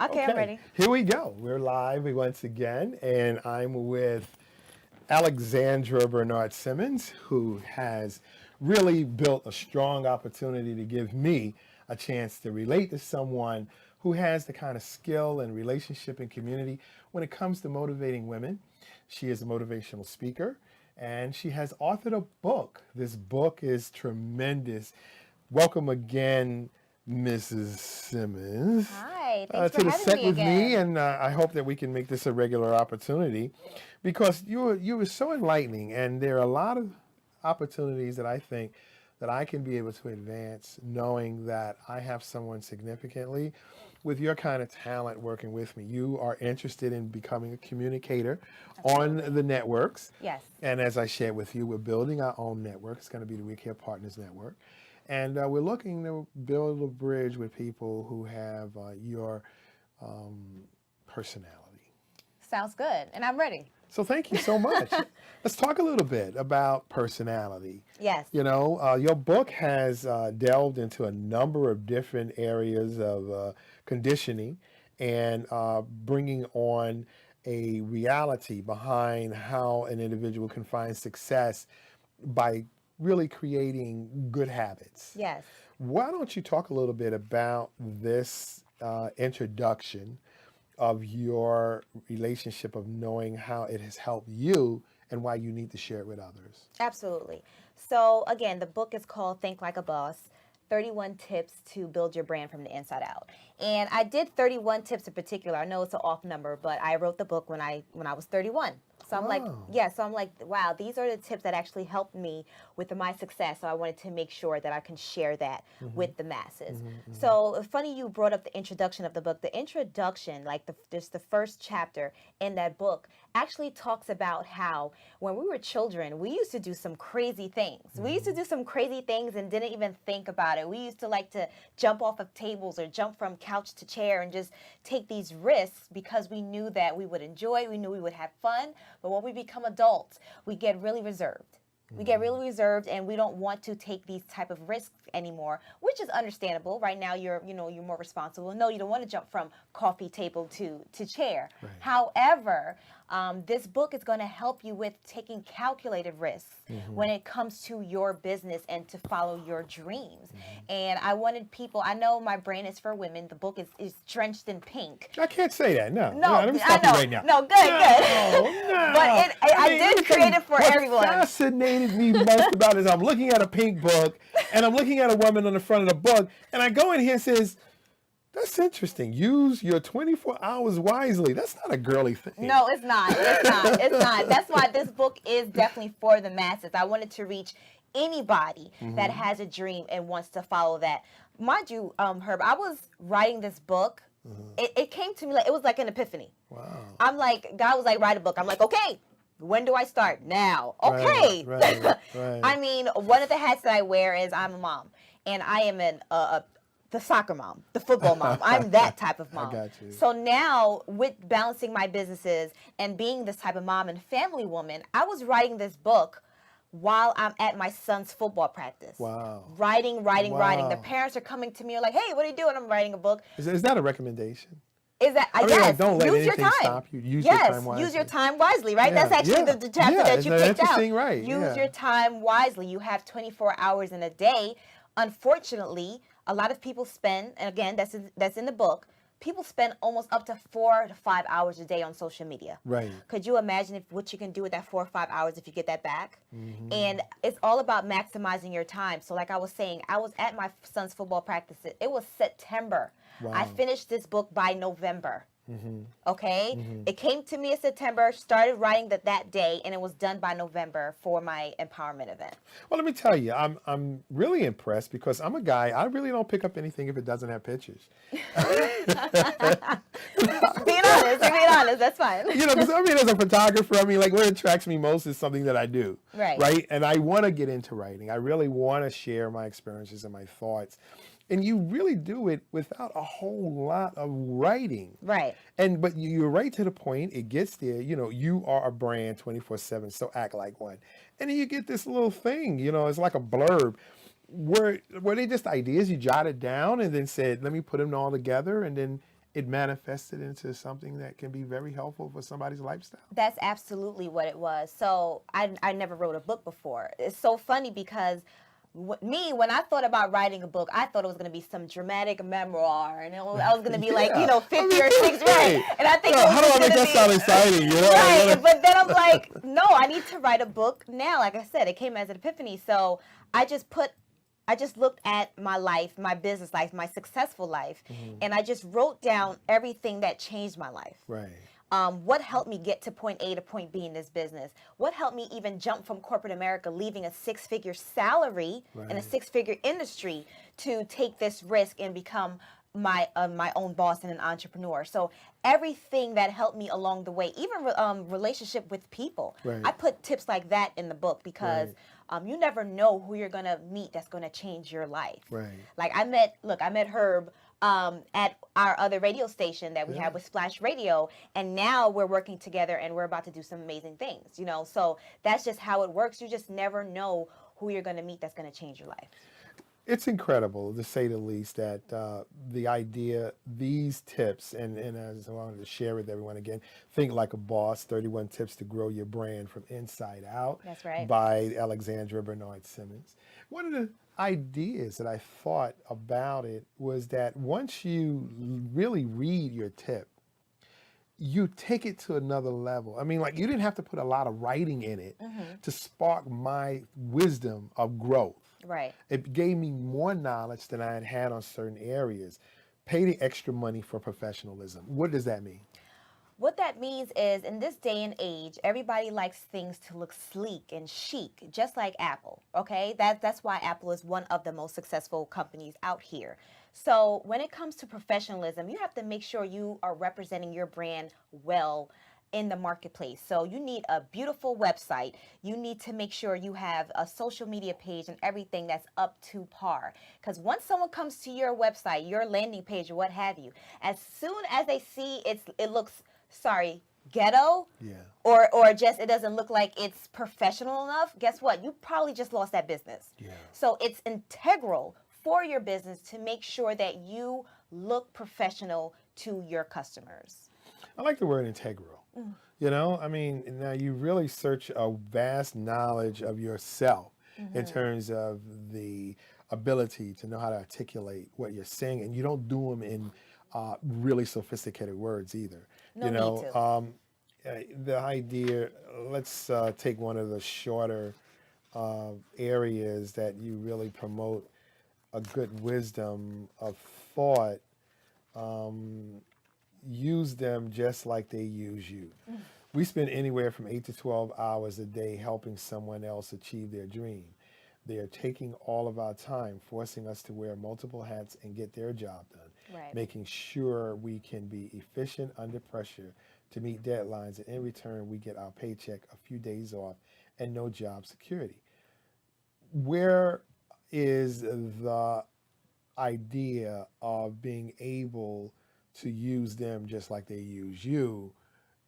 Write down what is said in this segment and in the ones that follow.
Okay, I'm ready. Here we go. We're live once again, and I'm with Alexandra Bernard-Simmons, who has really built a strong opportunity to give me a chance to relate to someone who has the kind of skill and relationship and community when it comes to motivating women. She is a motivational speaker, and she has authored a book. This book is tremendous. Welcome again, Mrs. Simmons. Hi, thanks To for the having set me with me, again. and I hope that we can make this a regular opportunity, because you were so enlightening, and there are a lot of opportunities that I think that I can be able to advance, knowing that I have someone significantly with your kind of talent working with me. You are interested in becoming a communicator on the networks. Yes. And as I shared with you, we're building our own network. It's going to be the WeCarePartners Network. And we're looking to build a bridge with people who have your personality. Sounds good, and I'm ready. So thank you so much. Let's talk a little bit about personality. Yes. You know, your book has delved into a number of different areas of conditioning and bringing on a reality behind how an individual can find success by really creating good habits. Yes. Why don't you talk a little bit about this introduction of your relationship, of knowing how it has helped you and why you need to share it with others? Absolutely. So again, the book is called Think Like a Boss, 31 Tips to Build Your Brand from the Inside Out. And I did 31 tips in particular. I know it's an off number, but I wrote the book when I was 31. So I'm like, wow, these are the tips that actually helped me with my success. So I wanted to make sure that I can share that with the masses. So funny you brought up the introduction of the book. The introduction, like just the first chapter in that book, actually talks about how when we were children, we used to do some crazy things. We used to do some crazy things and didn't even think about it. We used to like to jump off of tables or jump from couch to chair and just take these risks because we knew that we would enjoy, we knew we would have fun. But when we become adults, we get really reserved. We get really reserved, and we don't want to take these type of risks anymore, which is understandable. Right now, you're more responsible. No, you don't want to jump from coffee table to chair. Right. However, this book is going to help you with taking calculated risks when it comes to your business and to follow your dreams. And I wanted people, I know my brand is for women. The book is drenched in pink. I can't say that, no. No, Let me stop you right now. No, good. No. But I did create it for everyone. What fascinated me most about it is I'm looking at a pink book, and I'm looking at a woman on the front of the book, and I go in here and says, that's interesting. Use your 24 hours wisely. That's not a girly thing. No, it's not. It's not. That's why this book is definitely for the masses. I wanted to reach anybody that has a dream and wants to follow that. Mind you, Herb, I was writing this book. It came to me like it was like an epiphany. Wow. I'm like, God was like, write a book. I'm like, okay. When do I start? Now. Okay. Right. I mean, one of the hats that I wear is I'm a mom, and I am the soccer mom, the football mom. I'm that type of mom. I got you. So now, with balancing my businesses and being this type of mom and family woman, I was writing this book while I'm at my son's football practice. Wow. Writing. The parents are coming to me and like, hey, what are you doing? I'm writing a book. Is that a recommendation? Is that, I mean, yes, like, don't let use your anything time. Stop you. Use your time wisely. Use your time wisely, right? Yeah. That's actually the chapter that you picked out. Right. Use your time wisely. You have 24 hours in a day. Unfortunately, a lot of people spend, and again, that's in the book, people spend almost up to 4 to 5 hours a day on social media. Right. Could you imagine what you can do with that 4 or 5 hours if you get that back? And it's all about maximizing your time. So like I was saying, I was at my son's football practice. It was September. Wow. I finished this book by November. Okay? It came to me in September, started writing that day, and it was done by November for my empowerment event. Well, let me tell you, I'm really impressed because I'm a guy, I really don't pick up anything if it doesn't have pictures. Being honest, that's fine. You know, because I mean, as a photographer, I mean, like what attracts me most is something that I do. Right? And I want to get into writing. I really want to share my experiences and my thoughts. And you really do it without a whole lot of writing. Right. But you're right to the point. It gets there. You know, you are a brand 24/7, so act like one. And then you get this little thing, you know, it's like a blurb. Were they just ideas you jotted down and then said, let me put them all together, and then it manifested into something that can be very helpful for somebody's lifestyle? That's absolutely what it was. So I never wrote a book before. It's so funny because when I thought about writing a book, I thought it was going to be some dramatic memoir, and I was going to be like, Yeah. 50 or 60, right? And I think it was How do I just make gonna that be, sound exciting? right? But then I'm like, no, I need to write a book now. Like I said, it came as an epiphany. So I just looked at my life, my business life, my successful life, and I just wrote down everything that changed my life. Right. What helped me get to point A to point B in this business? What helped me even jump from corporate America, leaving a six-figure salary in a six-figure industry to take this risk and become my own boss and an entrepreneur? So everything that helped me along the way, even relationship with people, Right. I put tips like that in the book because you never know who you're gonna meet that's gonna change your life. Right. Like I met Herb at our other radio station that we have with Splash Radio, and now we're working together and we're about to do some amazing things, so that's just how it works. You just never know who you're going to meet that's going to change your life. It's incredible, to say the least, that the idea, these tips, and as I wanted to share with everyone again, Think Like a Boss, 31 Tips to Grow Your Brand from Inside Out. That's right. By Alexandra Bernard-Simmons. One of the ideas that I thought about it was that once you really read your tip, you take it to another level. I mean, like, you didn't have to put a lot of writing in it to spark my wisdom of growth. Right. It gave me more knowledge than I had had on certain areas. Pay the extra money for professionalism. What does that mean? What that means is, in this day and age, everybody likes things to look sleek and chic, just like Apple, okay? That's why Apple is one of the most successful companies out here. So when it comes to professionalism, you have to make sure you are representing your brand well in the marketplace. So you need a beautiful website. You need to make sure you have a social media page and everything that's up to par. Because once someone comes to your website, your landing page, or what have you, as soon as they see it looks ghetto, or just it doesn't look like it's professional enough, guess what? You probably just lost that business. So it's integral for your business to make sure that you look professional to your customers. I like the word integral. I mean, now you really search a vast knowledge of yourself in terms of the ability to know how to articulate what you're saying, and you don't do them in really sophisticated words either. The idea, let's take one of the shorter areas that you really promote a good wisdom of thought. Use them just like they use you. We spend anywhere from 8 to 12 hours a day helping someone else achieve their dream. They are taking all of our time, forcing us to wear multiple hats and get their job done, making sure we can be efficient under pressure to meet deadlines, and in return we get our paycheck, a few days off, and no job security. Where is the idea of being able to use them just like they use you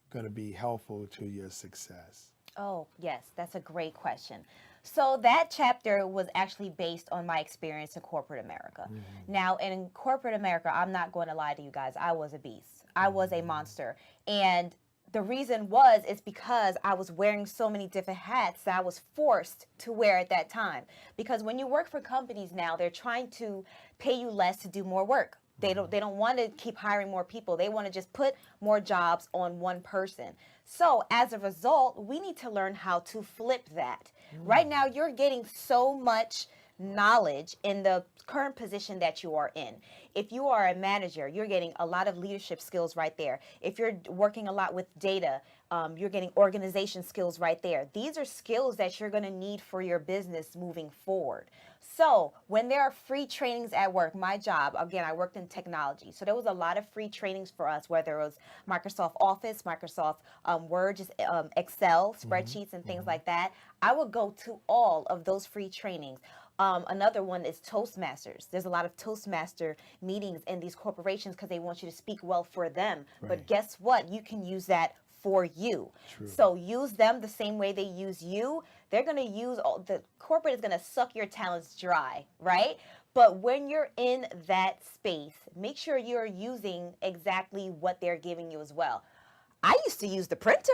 going to be helpful to your success? Oh, yes, that's a great question. So that chapter was actually based on my experience in corporate America. Now, in corporate America, I'm not going to lie to you guys, I was a beast. I was a monster. And the reason is because I was wearing so many different hats that I was forced to wear at that time. Because when you work for companies now, they're trying to pay you less to do more work. They don't want to keep hiring more people. They want to just put more jobs on one person. So as a result, we need to learn how to flip that. Right now, you're getting so much knowledge in the current position that you are in. If you are a manager, you're getting a lot of leadership skills right there. If you're working a lot with data, you're getting organization skills right there. These are skills that you're going to need for your business moving forward. So when there are free trainings at work, my job, again, I worked in technology. So there was a lot of free trainings for us, whether it was Microsoft Office, Microsoft Word, just Excel, spreadsheets, and things like that. I would go to all of those free trainings. Another one is Toastmasters. There's a lot of Toastmaster meetings in these corporations because they want you to speak well for them. But guess what? You can use that for you. So use them the same way they use you. They're going to use the corporate is going to suck your talents dry, right? But when you're in that space, make sure you're using exactly what they're giving you as well. I used to use the printer.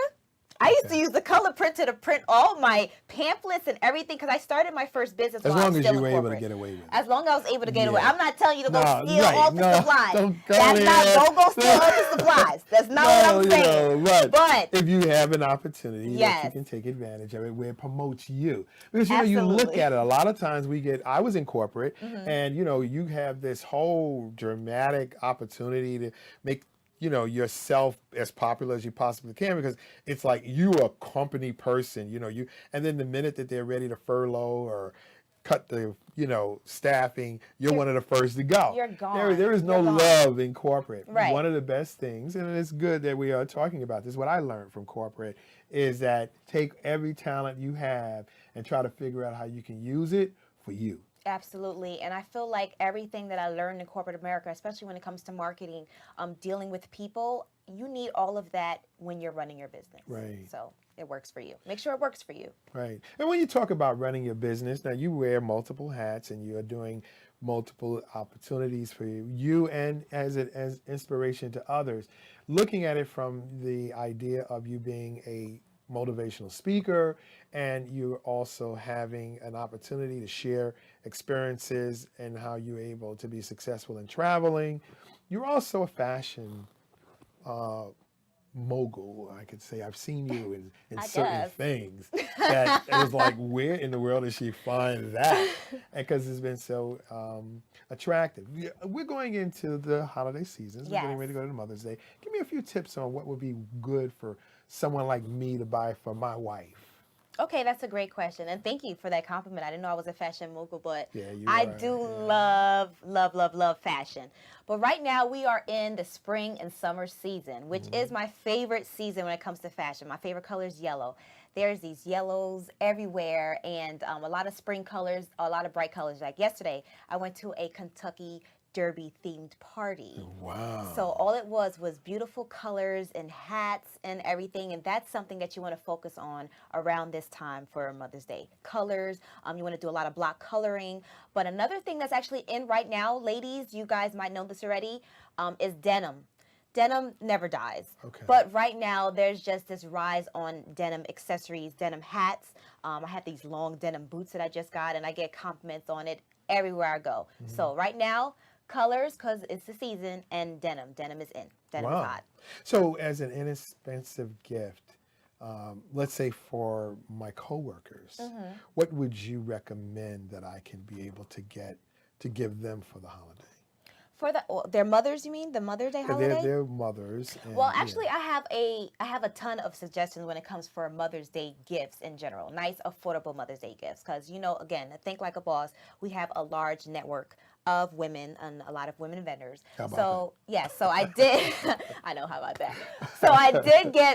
I used to use the color printer to print all my pamphlets and everything because I started my first business As while I long was as still you in were able to corporate. get away with it. As long as I was able to get away. Yeah. I'm not telling you to go No, steal right, office no, supplies. don't go That's not, there. don't go steal office supplies. That's not what I'm saying. But if you have an opportunity that you Yes. can take advantage of it, where it promotes you. Because, you know, you look Absolutely. at it, a lot of times I was in corporate, and, you know, you have this whole dramatic opportunity to make, you know, yourself as popular as you possibly can, because it's like you are a company person, you know, and then the minute that they're ready to furlough or cut the, you know, staffing, you're one of the first to go. You're gone. There is no You're gone. love in corporate. Right. One of the best things, and it's good that we are talking about this, what I learned from corporate is that take every talent you have and try to figure out how you can use it for you. Absolutely. And I feel like everything that I learned in corporate America, especially when it comes to marketing, dealing with people, you need all of that when you're running your business. Right. So it works for you. Make sure it works for you. Right. And when you talk about running your business, now you wear multiple hats and you're doing multiple opportunities for you and as inspiration to others. Looking at it from the idea of you being a motivational speaker, and you're also having an opportunity to share experiences and how you're able to be successful in traveling. You're also a fashion mogul, I could say. I've seen you in certain things that it was like, where in the world did she find that? Because it's been so attractive. We're going into the holiday seasons. We're getting ready to go to Mother's Day. Give me a few tips on what would be good for someone like me to buy for my wife. Okay, that's a great question. And thank you for that compliment. I didn't know I was a fashion mogul, but I do love fashion. But right now we are in the spring and summer season, which is my favorite season when it comes to fashion. My favorite color is yellow. There's these yellows everywhere, and a lot of spring colors, a lot of bright colors. Like yesterday, I went to a Kentucky Derby themed party. Wow. So all it was beautiful colors and hats and everything, and that's something that you want to focus on around this time for Mother's Day. Colors, you want to do a lot of block coloring. But another thing that's actually in right now, ladies, you guys might know this already, is denim. Denim never dies. Okay. But right now, there's just this rise on denim accessories, denim hats. I have these long denim boots that I just got, and I get compliments on it everywhere I go. So right now, colors, because it's the season, and denim. Denim is in. Denim is hot. So as an inexpensive gift, let's say for my coworkers, what would you recommend that I can be able to get to give them for the holiday? For their mothers, you mean? The Mother's Day holiday? They're mothers. And, well, actually, I have a ton of suggestions when it comes for Mother's Day gifts in general. Nice, affordable Mother's Day gifts. Because, you know, again, Think Like a Boss, we have a large network of women and a lot of women vendors. So I did. I know, how about that? So I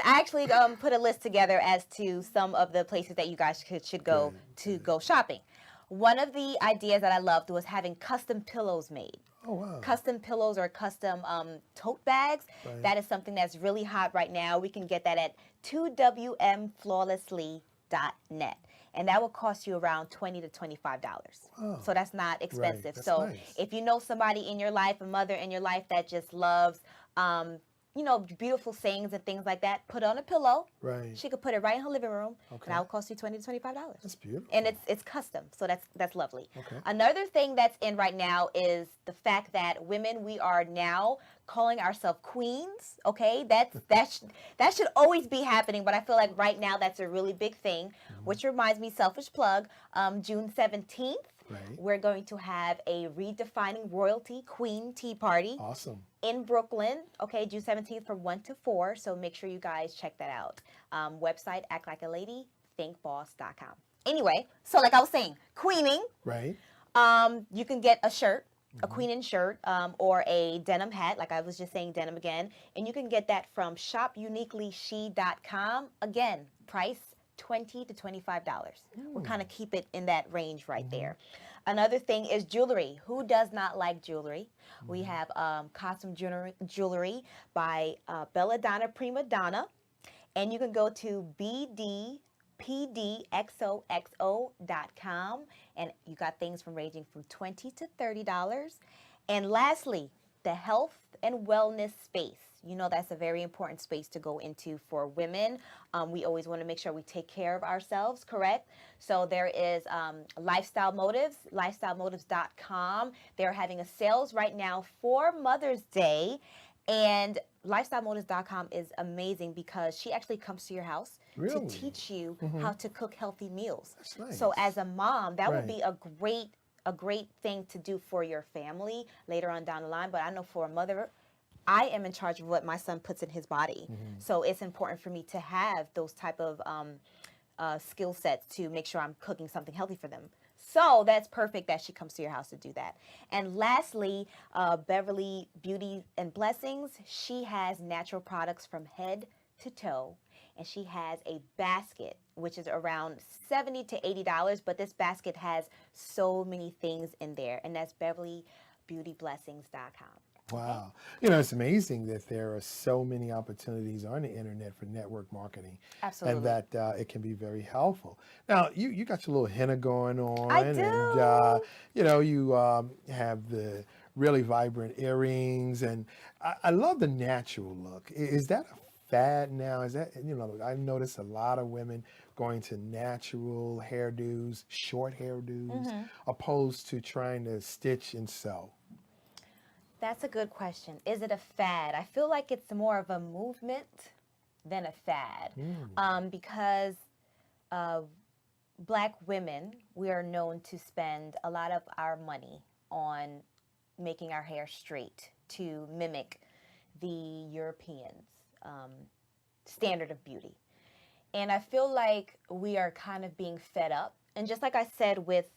actually put a list together as to some of the places that you guys should go to go shopping. One of the ideas that I loved was having custom pillows made. Oh, wow. Custom pillows or custom tote bags. Right. That is something that's really hot right now. We can get that at 2wmflawlessly.net. And that will cost you around $20 to $25. Oh, so that's not expensive. Right. That's so nice. If you know somebody in your life, a mother in your life that just loves beautiful sayings and things like that, put on a pillow. Right. She could put it right in her living room, and that will cost you $20 to $25. That's beautiful. And it's custom, so that's lovely. Okay. Another thing that's in right now is the fact that women, we are now calling ourselves queens. Okay, that should always be happening, but I feel like right now that's a really big thing. Which reminds me, selfish plug, June 17th. Right. We're going to have a Redefining Royalty Queen Tea Party. Awesome. In Brooklyn, okay, June 17th from 1 to 4, so make sure you guys check that out. Website, actlikealady.thinkboss.com. Anyway, so like I was saying, queening. Right. You can get a shirt, a queening shirt, or a denim hat, like I was just saying, denim again, and you can get that from shopuniquelyshe.com. Again, price $20 to $25. We'll kind of keep it in that range right there. Another thing is jewelry. Who does not like jewelry? We have costume jewelry by Belladonna Prima Donna. And you can go to pdxoxo.com, and you got things from ranging from $20 to $30. And lastly, the health and wellness space. You know, that's a very important space to go into for women. We always want to make sure we take care of ourselves, correct? So there is Lifestyle Motives, lifestylemotives.com. They're having a sales right now for Mother's Day. And lifestylemotives.com is amazing because she actually comes to your house to Really? teach you how to cook healthy meals. That's nice. So as a mom, that would Right. be a great thing to do for your family later on down the line. But I know for a mother, I am in charge of what my son puts in his body. So it's important for me to have those type of skill sets to make sure I'm cooking something healthy for them. So that's perfect that she comes to your house to do that. And lastly, Beverly Beauty and Blessings. She has natural products from head to toe. And she has a basket, which is around $70 to $80. But this basket has so many things in there. And that's BeverlyBeautyBlessings.com. Wow. You know, it's amazing that there are so many opportunities on the internet for network marketing. Absolutely. And that it can be very helpful. Now, you got your little henna going on. I do. And, you know, you have the really vibrant earrings. And I love the natural look. Is that a fad now? Is that, you know, I notice a lot of women going to natural hairdos, short hairdos, opposed to trying to stitch and sew. That's a good question. Is it a fad? I feel like it's more of a movement than a fad, because Black women, we are known to spend a lot of our money on making our hair straight to mimic the Europeans' standard of beauty. And I feel like we are kind of being fed up. And just like I said, with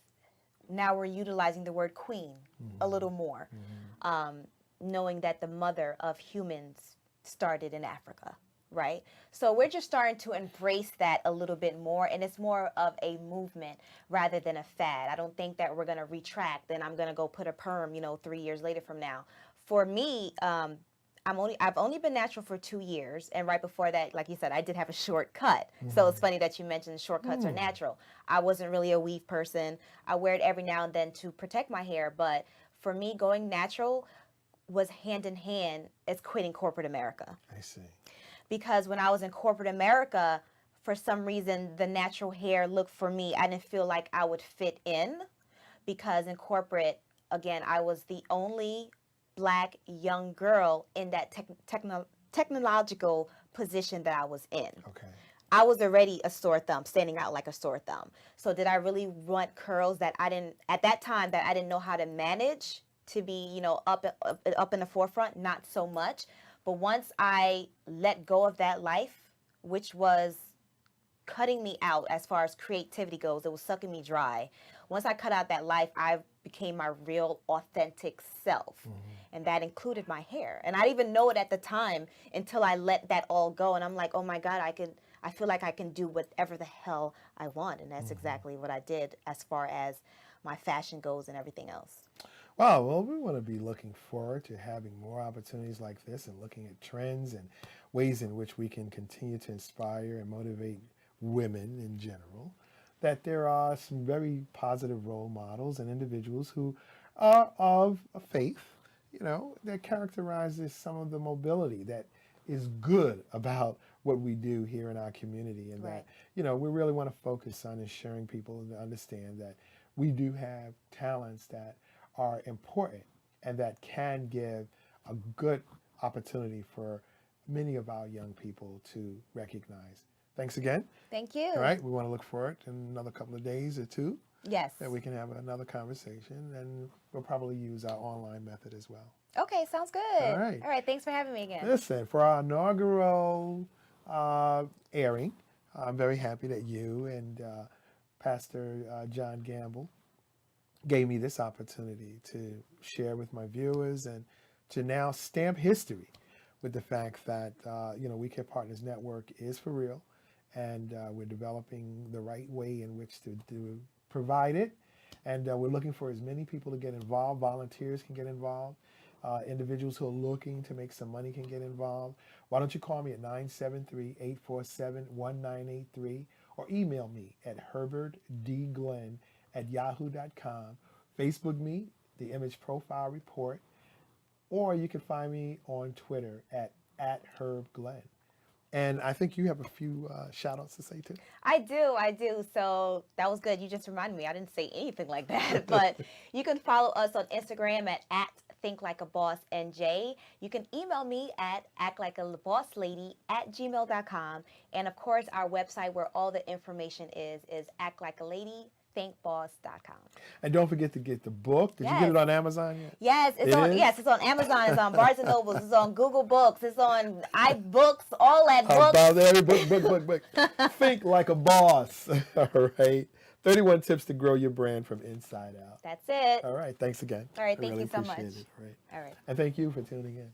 now we're utilizing the word queen a little more, knowing that the mother of humans started in Africa, right? So we're just starting to embrace that a little bit more, and it's more of a movement rather than a fad. I don't think that we're going to retract and I'm going to go put a perm, 3 years later from now. For me, I've only been natural for 2 years, and right before that, like you said, I did have a short cut. So it's funny that you mentioned shortcuts are natural. I wasn't really a weave person. I wear it every now and then to protect my hair, but for me, going natural was hand in hand as quitting corporate America. I see. Because when I was in corporate America, for some reason, the natural hair look for me, I didn't feel like I would fit in, because in corporate, again, I was the only Black young girl in that technological position that I was in. Okay. I was already a sore thumb, standing out like a sore thumb. So did I really want curls that I didn't, at that time, that I didn't know how to manage to be, up in the forefront? Not so much. But once I let go of that life, which was cutting me out as far as creativity goes, it was sucking me dry. Once I cut out that life, I became my real authentic self. And that included my hair. And I didn't even know it at the time until I let that all go. And I'm like, oh my God, I feel like I can do whatever the hell I want. And that's exactly what I did as far as my fashion goes and everything else. Wow, well, we want to be looking forward to having more opportunities like this and looking at trends and ways in which we can continue to inspire and motivate women in general. That there are some very positive role models and individuals who are of faith, that characterizes some of the mobility that is good about what we do here in our community. And Right. that, we really want to focus on ensuring people to understand that we do have talents that are important and that can give a good opportunity for many of our young people to recognize. Thanks again. Thank you. All right, we want to look forward in another couple of days or two Yes. that we can have another conversation, and we'll probably use our online method as well. Okay, sounds good. All right. All right, thanks for having me again. Listen, for our inaugural airing, I'm very happy that you and Pastor John Gamble gave me this opportunity to share with my viewers and to now stamp history with the fact that, WeCarePartners Network is for real, and we're developing the right way in which to provide it. And we're looking for as many people to get involved. Volunteers can get involved. Individuals who are looking to make some money can get involved. Why don't you call me at 973-847-1983, or email me at herbertdglenn@yahoo.com. Facebook me, the Image Profile Report, or you can find me on Twitter at @HerbGlenn. And I think you have a few shout outs to say too. I do. So that was good. You just reminded me. I didn't say anything like that. But you can follow us on Instagram at ThinkLikeABossNJ. You can email me at actlikeabosslady@gmail.com. And of course, our website where all the information is actlikealadythinkboss.com. And don't forget to get the book. Did you get it on Amazon yet? Yes, it's on. is? Yes, it's on Amazon. It's on Barnes and Nobles. It's on Google Books. It's on iBooks. All that books. About every book. Think like a boss. All right. 31 tips to grow your brand from inside out. That's it. All right. Thanks again. All right. I thank really you so much. appreciate it. All right. All right. And thank you for tuning in.